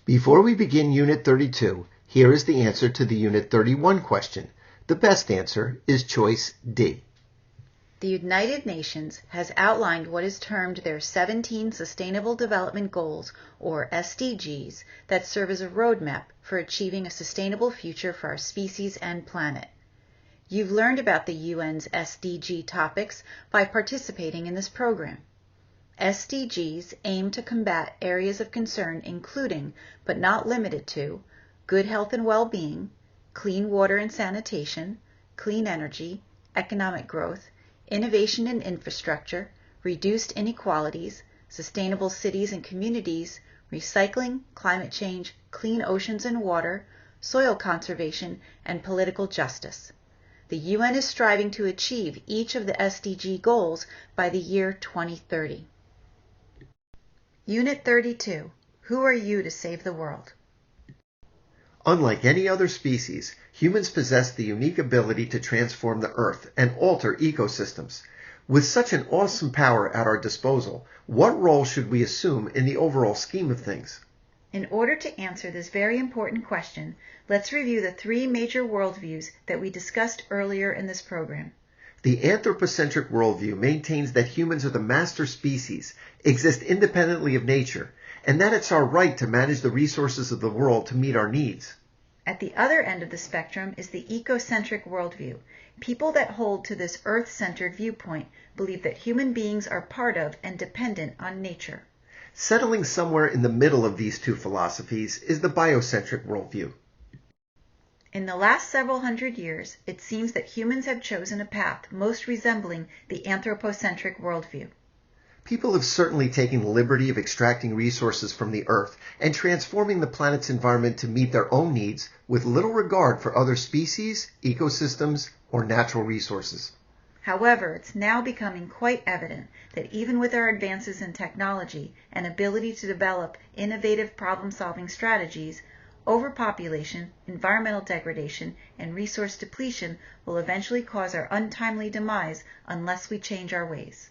Before we begin Unit 32, here is the answer to the Unit 31 question. The best answer is choice D. The United Nations has outlined what is termed their 17 Sustainable Development Goals, or SDGs, that serve as a roadmap for achieving a sustainable future for our species and planet. You've learned about the UN's SDG topics by participating in this program. SDGs aim to combat areas of concern including, but not limited to, good health and well-being, clean water and sanitation, clean energy, economic growth, innovation in infrastructure, reduced inequalities, sustainable cities and communities, recycling, climate change, clean oceans and water, soil conservation, and political justice. The UN is striving to achieve each of the SDG goals by the year 2030. Unit 32. Who are you to save the world? Unlike any other species, humans possess the unique ability to transform the Earth and alter ecosystems. With such an awesome power at our disposal, what role should we assume in the overall scheme of things? In order to answer this very important question, let's review the three major worldviews that we discussed earlier in this program. The anthropocentric worldview maintains that humans are the master species, exist independently of nature, and that it's our right to manage the resources of the world to meet our needs. At the other end of the spectrum is the ecocentric worldview. People that hold to this earth-centered viewpoint believe that human beings are part of and dependent on nature. Settling somewhere in the middle of these two philosophies is the biocentric worldview. In the last several hundred years, it seems that humans have chosen a path most resembling the anthropocentric worldview. People have certainly taken the liberty of extracting resources from the Earth and transforming the planet's environment to meet their own needs with little regard for other species, ecosystems, or natural resources. However, it's now becoming quite evident that even with our advances in technology and ability to develop innovative problem-solving strategies, overpopulation, environmental degradation, and resource depletion will eventually cause our untimely demise unless we change our ways.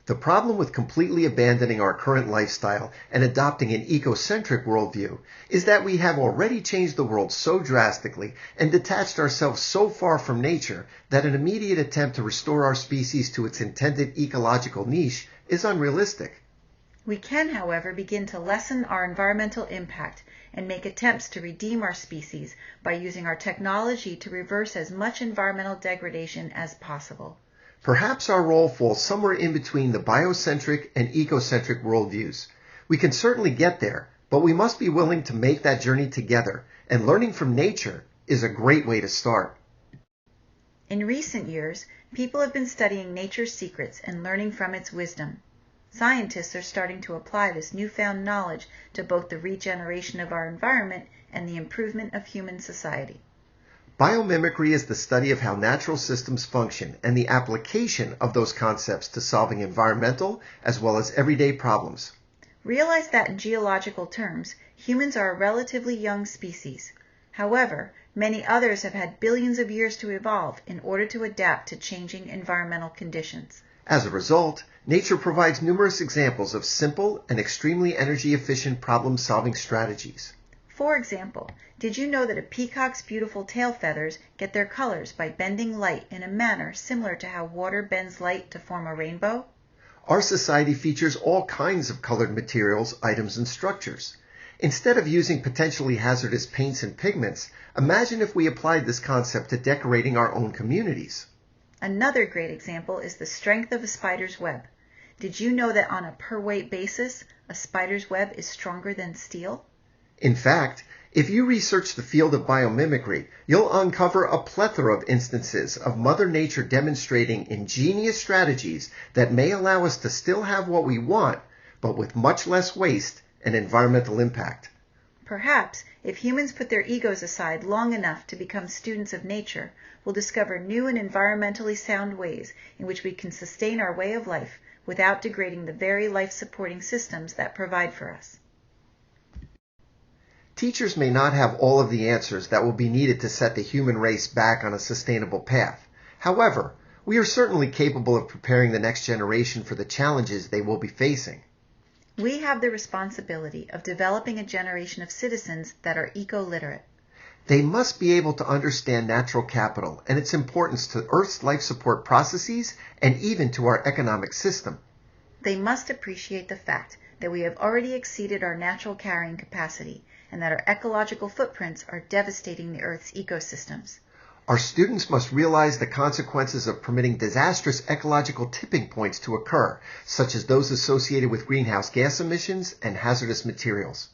The problem with completely abandoning our current lifestyle and adopting an ecocentric worldview is that we have already changed the world so drastically and detached ourselves so far from nature that an immediate attempt to restore our species to its intended ecological niche is unrealistic. We can, however, begin to lessen our environmental impact and make attempts to redeem our species by using our technology to reverse as much environmental degradation as possible. Perhaps our role falls somewhere in between the biocentric and ecocentric worldviews. We can certainly get there, but we must be willing to make that journey together, and learning from nature is a great way to start. In recent years, people have been studying nature's secrets and learning from its wisdom. Scientists are starting to apply this newfound knowledge to both the regeneration of our environment and the improvement of human society. Biomimicry is the study of how natural systems function and the application of those concepts to solving environmental as well as everyday problems. Realize that in geological terms, humans are a relatively young species. However, many others have had billions of years to evolve in order to adapt to changing environmental conditions. As a result, nature provides numerous examples of simple and extremely energy-efficient problem-solving strategies. For example, did you know that a peacock's beautiful tail feathers get their colors by bending light in a manner similar to how water bends light to form a rainbow? Our society features all kinds of colored materials, items, and structures. Instead of using potentially hazardous paints and pigments, imagine if we applied this concept to decorating our own communities. Another great example is the strength of a spider's web. Did you know that on a per-weight basis, a spider's web is stronger than steel? In fact, if you research the field of biomimicry, you'll uncover a plethora of instances of Mother Nature demonstrating ingenious strategies that may allow us to still have what we want, but with much less waste and environmental impact. Perhaps, if humans put their egos aside long enough to become students of nature, we'll discover new and environmentally sound ways in which we can sustain our way of life without degrading the very life-supporting systems that provide for us. Teachers may not have all of the answers that will be needed to set the human race back on a sustainable path. However, we are certainly capable of preparing the next generation for the challenges they will be facing. We have the responsibility of developing a generation of citizens that are eco-literate. They must be able to understand natural capital and its importance to Earth's life support processes and even to our economic system. They must appreciate the fact that we have already exceeded our natural carrying capacity and that our ecological footprints are devastating the Earth's ecosystems. Our students must realize the consequences of permitting disastrous ecological tipping points to occur, such as those associated with greenhouse gas emissions and hazardous materials.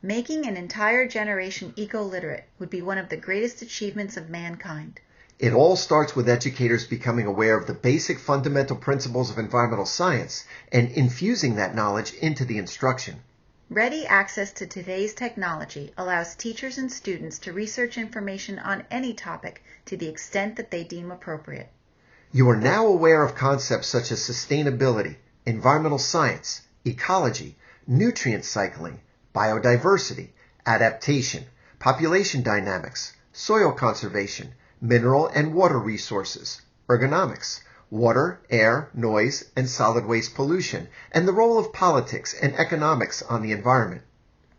Making an entire generation eco-literate would be one of the greatest achievements of mankind. It all starts with educators becoming aware of the basic fundamental principles of environmental science and infusing that knowledge into the instruction. Ready access to today's technology allows teachers and students to research information on any topic to the extent that they deem appropriate. You are now aware of concepts such as sustainability, environmental science, ecology, nutrient cycling, biodiversity, adaptation, population dynamics, soil conservation, mineral and water resources, ergonomics, water, air, noise, and solid waste pollution, and the role of politics and economics on the environment.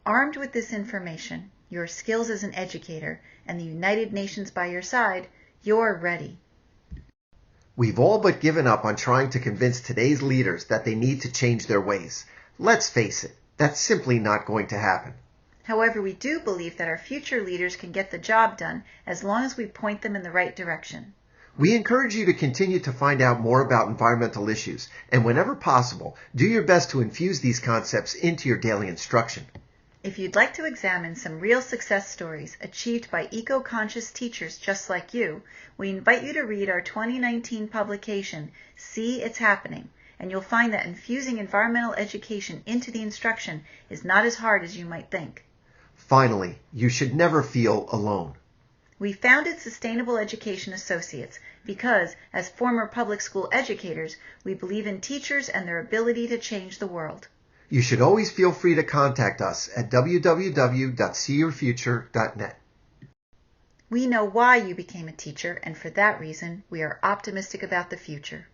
Armed with this information, your skills as an educator, and the United Nations by your side, you're ready. We've all but given up on trying to convince today's leaders that they need to change their ways. Let's face it, that's simply not going to happen. However, we do believe that our future leaders can get the job done as long as we point them in the right direction. We encourage you to continue to find out more about environmental issues, and whenever possible, do your best to infuse these concepts into your daily instruction. If you'd like to examine some real success stories achieved by eco-conscious teachers just like you, we invite you to read our 2019 publication, See It's Happening, and you'll find that infusing environmental education into the instruction is not as hard as you might think. Finally, you should never feel alone. We founded Sustainable Education Associates because, as former public school educators, we believe in teachers and their ability to change the world. You should always feel free to contact us at www.seeyourfuture.net. We know why you became a teacher, and for that reason, we are optimistic about the future.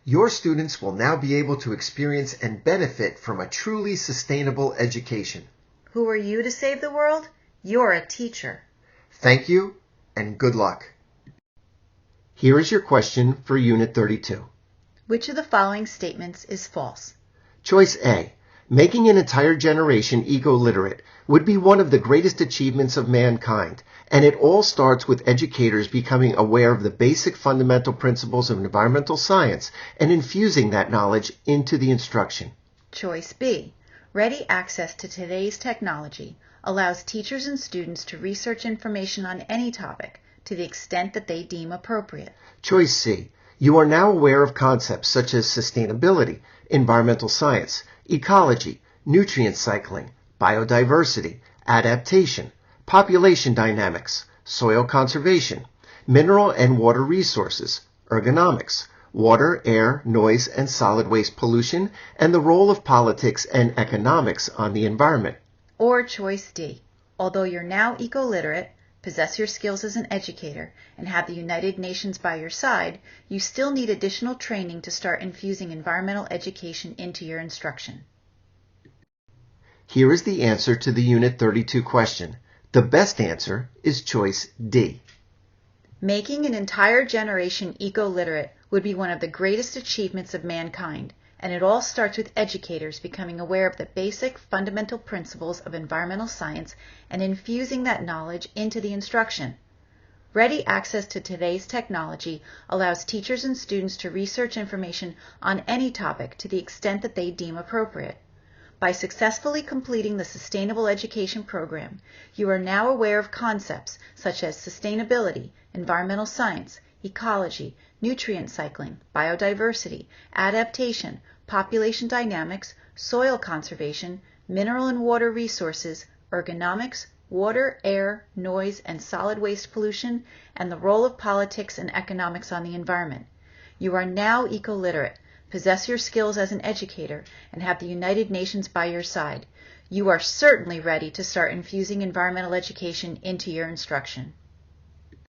Your students will now be able to experience and benefit from a truly sustainable education. Who are you to save the world? You're a teacher. Thank you, and good luck. Here is your question for Unit 32. Which of the following statements is false? Choice A. Making an entire generation eco-literate would be one of the greatest achievements of mankind, and it all starts with educators becoming aware of the basic fundamental principles of environmental science and infusing that knowledge into the instruction. Choice B. Ready access to today's technology allows teachers and students to research information on any topic to the extent that they deem appropriate. Choice C. You are now aware of concepts such as sustainability, environmental science, ecology, nutrient cycling, biodiversity, adaptation, population dynamics, soil conservation, mineral and water resources, ergonomics, water, air, noise, and solid waste pollution, and the role of politics and economics on the environment. Or choice D. Although you're now eco-literate, possess your skills as an educator, and have the United Nations by your side, you still need additional training to start infusing environmental education into your instruction. Here is the answer to the Unit 32 question. The best answer is choice D. Making an entire generation eco-literate would be one of the greatest achievements of mankind, and it all starts with educators becoming aware of the basic fundamental principles of environmental science and infusing that knowledge into the instruction. Ready access to today's technology allows teachers and students to research information on any topic to the extent that they deem appropriate. By successfully completing the Sustainable Education program, you are now aware of concepts such as sustainability, environmental science, ecology, nutrient cycling, biodiversity, adaptation, population dynamics, soil conservation, mineral and water resources, ergonomics, water, air, noise, and solid waste pollution, and the role of politics and economics on the environment. You are now eco-literate, possess your skills as an educator, and have the United Nations by your side. You are certainly ready to start infusing environmental education into your instruction.